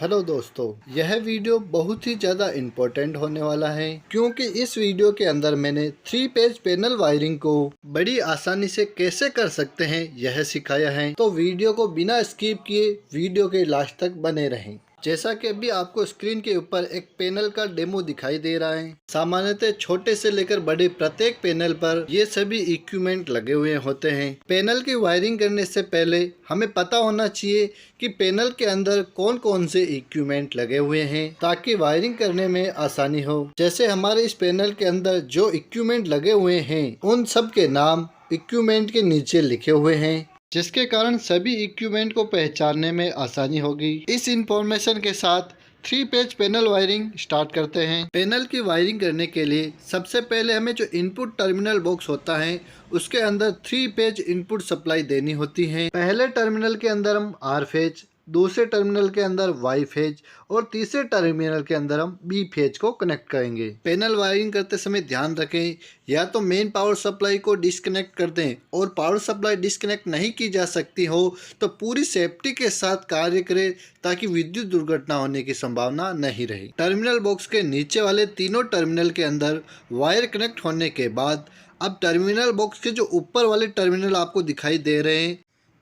Hello दोस्तों, यह video बहुत ही ज़्यादा इम्पोर्टेंट होने वाला है क्योंकि इस वीडियो के अंदर मैंने 3 पेज पैनल वायरिंग को बड़ी आसानी से कैसे कर सकते हैं यह सिखाया है। तो वीडियो को बिना स्किप किए वीडियो के लास्ट तक बने रहें। जैसा कि अभी आपको स्क्रीन के ऊपर एक पैनल का डेमो दिखाई दे रहा है। सामान्यतः छोटे से लेकर बड़े प्रत्येक पैनल पर ये सभी इक्विपमेंट लगे हुए होते हैं। पैनल की वायरिंग करने से पहले हमें पता होना चाहिए कि पैनल के अंदर कौन कौन से इक्विपमेंट लगे हुए हैं ताकि वायरिंग करने में आसानी हो। जैसे हमारे इस पैनल के अंदर जो इक्विपमेंट लगे हुए हैं उन सब के नाम इक्विपमेंट के नीचे लिखे हुए हैं, जिसके कारण सभी इक्विपमेंट को पहचानने में आसानी होगी। इस इंफॉर्मेशन के साथ 3 पेज पैनल वायरिंग स्टार्ट करते हैं। पैनल की वायरिंग करने के लिए सबसे पहले हमें जो इनपुट टर्मिनल बॉक्स होता है उसके अंदर 3 पेज इनपुट सप्लाई देनी होती है। पहले टर्मिनल के अंदर हम आर फेज, दूसरे टर्मिनल के अंदर वाई फेज और तीसरे टर्मिनल के अंदर हम बी फेज को कनेक्ट करेंगे। पैनल वायरिंग करते समय ध्यान रखें, या तो मेन पावर सप्लाई को डिस्कनेक्ट कर दें और पावर सप्लाई डिस्कनेक्ट नहीं की जा सकती हो तो पूरी सेफ्टी के साथ कार्य करें ताकि विद्युत दुर्घटना होने की संभावना नहीं रहे। टर्मिनल बॉक्स के नीचे वाले तीनों टर्मिनल के अंदर वायर कनेक्ट होने के बाद अब टर्मिनल बॉक्स के जो ऊपर वाले टर्मिनल आपको दिखाई दे रहे हैं,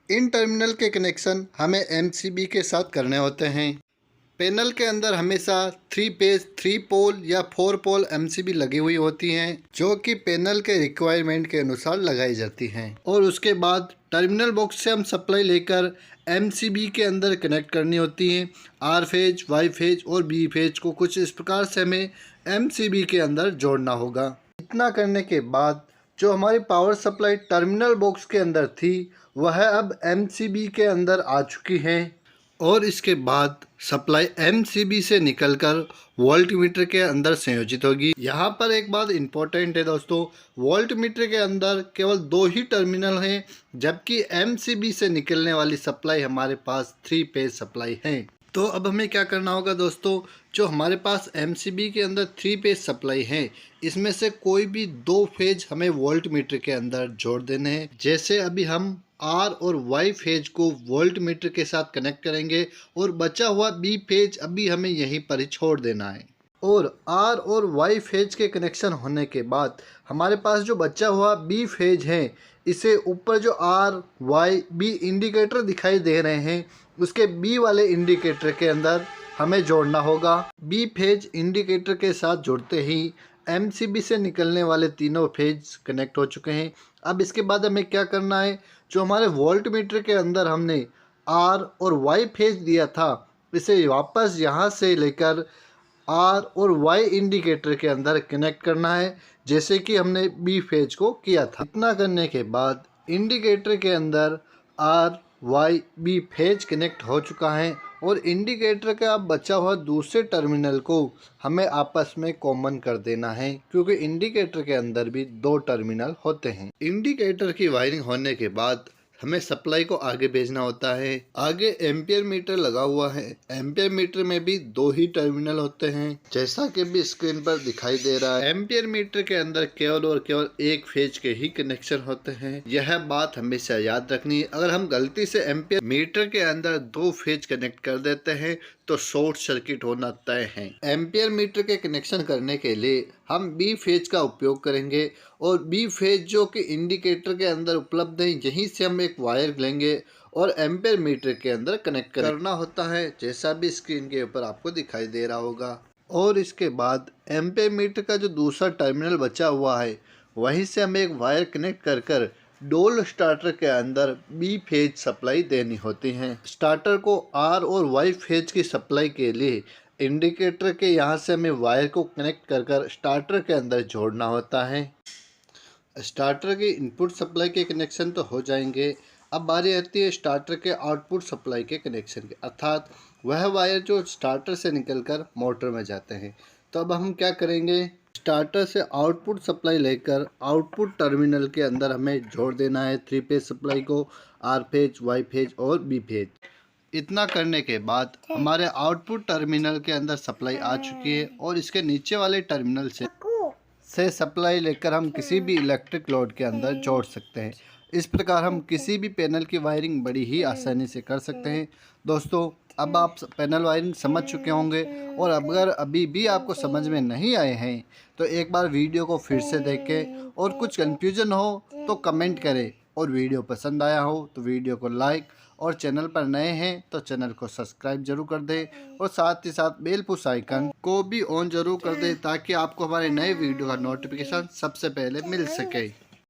इन टर्मिनल के कनेक्शन हमें एमसीबी के साथ करने होते हैं। पैनल के अंदर हमेशा 3 पेज 3 पोल या 4 पोल एमसीबी लगी हुई होती हैं जो कि पैनल के रिक्वायरमेंट के अनुसार लगाई जाती हैं। और उसके बाद टर्मिनल बॉक्स से हम सप्लाई लेकर एमसीबी के अंदर कनेक्ट करनी होती है। आर फेज, वाई फेज और बी फेज को कुछ इस प्रकार से हमें एमसीबी के अंदर जोड़ना होगा। इतना करने के बाद जो हमारी पावर सप्लाई टर्मिनल बॉक्स के अंदर थी वह अब एमसीबी के अंदर आ चुकी है और इसके बाद सप्लाई एमसीबी से निकलकर वोल्टमीटर के अंदर संयोजित होगी। यहाँ पर एक बात इम्पोर्टेंट है दोस्तों, वोल्टमीटर के अंदर केवल 2 ही टर्मिनल हैं जबकि एमसीबी से निकलने वाली सप्लाई हमारे पास 3 पेज सप्लाई है। तो अब हमें क्या करना होगा दोस्तों, जो हमारे पास एमसीबी के अंदर 3 पेज सप्लाई है इसमें से कोई भी 2 फेज हमें वोल्टमीटर के अंदर जोड़ देने हैं। जैसे अभी हम आर और वाई फेज को वोल्टमीटर के साथ कनेक्ट करेंगे और बचा हुआ बी फेज अभी हमें यहीं पर ही छोड़ देना है। और आर और वाई फेज के कनेक्शन होने के बाद हमारे पास जो बचा हुआ बी फेज है इसे ऊपर जो आर वाई बी इंडिकेटर दिखाई दे रहे हैं उसके बी वाले इंडिकेटर के अंदर हमें जोड़ना होगा। बी फेज इंडिकेटर के साथ जुड़ते ही एमसीबी से निकलने वाले तीनों फेज कनेक्ट हो चुके हैं। अब इसके बाद हमें क्या करना है, जो हमारे वोल्टमीटर के अंदर हमने आर और वाई फेज दिया था इसे वापस यहाँ से लेकर आर और वाई इंडिकेटर के अंदर कनेक्ट करना है जैसे कि हमने बी फेज को किया था। इतना करने के बाद इंडिकेटर के अंदर R Y B phase connect हो चुका है और इंडिकेटर का बचा हुआ दूसरे टर्मिनल को हमें आपस में कॉमन कर देना है क्योंकि इंडिकेटर के अंदर भी 2 टर्मिनल होते हैं। इंडिकेटर की वायरिंग होने के बाद हमें सप्लाई को आगे भेजना होता है। आगे एम्पियर मीटर लगा हुआ है। एम्पियर मीटर में भी 2 ही टर्मिनल होते हैं जैसा कि भी स्क्रीन पर दिखाई दे रहा है। एम्पियर मीटर के अंदर केवल और केवल 1 फेज के ही कनेक्शन होते हैं, यह बात हमेशा याद रखनी है। अगर हम गलती से एम्पियर मीटर के अंदर 2 फेज कनेक्ट कर देते हैं तो शॉर्ट सर्किट होना तय है। एम्पियर मीटर के कनेक्शन करने के लिए हम बी फेज का उपयोग करेंगे और बी फेज जो कि इंडिकेटर के अंदर उपलब्ध है यहीं से हम एक वायर लेंगे और एम्पियर मीटर के अंदर कनेक्ट करना होता है जैसा भी स्क्रीन के ऊपर आपको दिखाई दे रहा होगा। और इसके बाद एम्पियर मीटर का जो दूसरा टर्मिनल बचा हुआ है वहीं से हमें एक वायर कनेक्ट कर डोल स्टार्टर के अंदर बी फेज सप्लाई देनी होती है। स्टार्टर को आर और वाई फेज की सप्लाई के लिए इंडिकेटर के यहाँ से हमें वायर को कनेक्ट कर स्टार्टर के अंदर जोड़ना होता है। स्टार्टर के इनपुट सप्लाई के कनेक्शन तो हो जाएंगे, अब बारी आती है स्टार्टर के आउटपुट सप्लाई के कनेक्शन के, अर्थात वह वायर जो स्टार्टर से निकलकर मोटर में जाते हैं। तो अब हम क्या करेंगे, स्टार्टर से आउटपुट सप्लाई लेकर आउटपुट टर्मिनल के अंदर हमें जोड़ देना है 3 पेज सप्लाई को, आर फेज, वाई फेज और बी फेज। इतना करने के बाद हमारे आउटपुट टर्मिनल के अंदर सप्लाई आ चुकी है और इसके नीचे वाले टर्मिनल से सप्लाई लेकर हम किसी भी इलेक्ट्रिक लोड के अंदर जोड़ सकते हैं। इस प्रकार हम किसी भी पैनल की वायरिंग बड़ी ही आसानी से कर सकते हैं। दोस्तों, अब आप पैनल वायरिंग समझ चुके होंगे, और अगर अभी भी आपको समझ में नहीं आए हैं तो एक बार वीडियो को फिर से देखें, और कुछ कंफ्यूजन हो तो कमेंट करें, और वीडियो पसंद आया हो तो वीडियो को लाइक, और चैनल पर नए हैं तो चैनल को सब्सक्राइब जरूर कर दें, और साथ ही साथ बेल पुश आइकन को भी ऑन जरूर कर दें ताकि आपको हमारे नए वीडियो का नोटिफिकेशन सबसे पहले मिल सके।